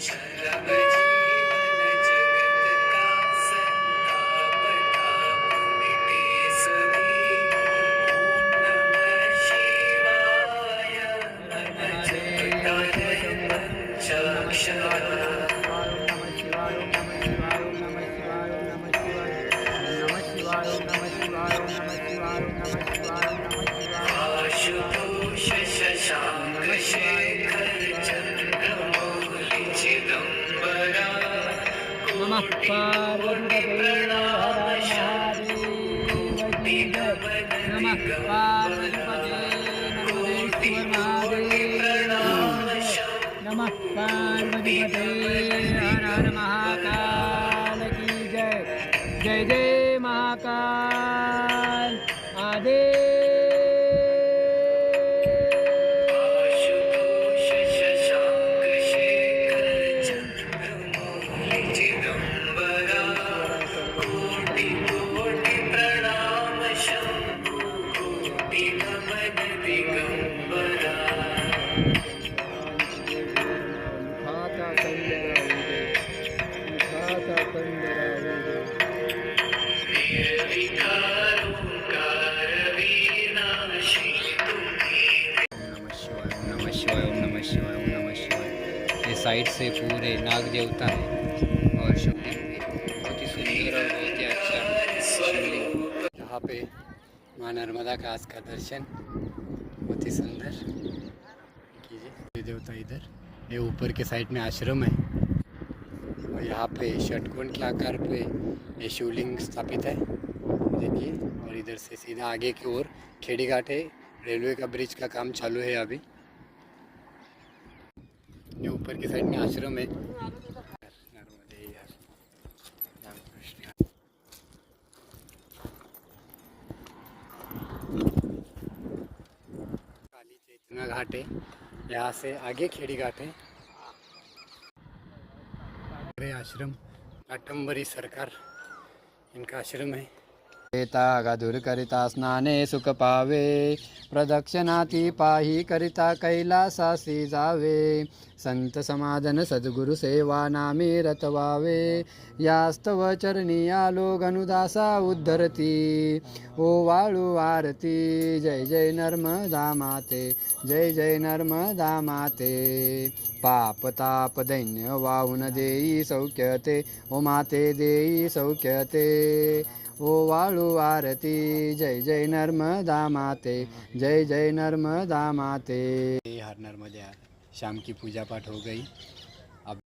शरब जीवन जगत का संताप ताप मिटे सभी। ओम नमः शिवाय मन जपता रहे पंचाक्षर। आशुतोष शशांक शेखर चंद्रमौलि चिदंबरा। नमः पार्वती प्रणाम कोटि नमन दिगंबरा। कोटि कोटि प्रणाम नमः पार्वती हर हर महाकाल की जय। जय जय महाकाल आदेव। आशुतोष शशांक शेखर चंद्रमौलि चिदंबरा। कोटि कोटि प्रणाम शंभु कोटि नमन दिगंबरा। निर्विकारोंकार विनाशी तुम्हें। नमः शिवाय ओम नमः शिवाय ओम नमः शिवाय ओम नमः शिवाय। ये साइड से पूरे नाग देवता है और शिवलिंग भी बहुत ही सुंदर और बहुत ही अच्छा शिवलिंग। यहाँ पे माँ नर्मदा का आज का दर्शन बहुत ही सुंदर कीजिए। ये देवता इधर, ये ऊपर के साइड में आश्रम है और यहाँ पे षटकोण के आकार पे ये शिवलिंग स्थापित है देखिए। और इधर से सीधा आगे की ओर खेड़ी घाट है। रेलवे का ब्रिज का काम चालू है अभी। ये ऊपर की साइड में आश्रम है। नर्मदे हर रामकृष्ण। काली चैतना घाट है, यहाँ से आगे खेड़ी घाट है। आश्रम काटंबरी सरकार इनका आश्रम है। गधुर करिता स्नाने सुख पावे, प्रदक्षिणाति पाही करिता कैलासासी जावे। संत समाधन सद्गुरु सेवा नामे रतवावे, यास्तव चरणी आलो गनुदासा उद्धरती। ओ वाळू आरती जय जय नर्मदा माते, जय जय नर्मदा माते। पाप ताप दैन्य वाहून देई सौख्यते, ओ माते देई सौख्यते। ओ वाळू आरती जय जय नर्मदा माते, जय जय नर्मदा माते। हर नर्मदा शाम की पूजा पाठ हो गई।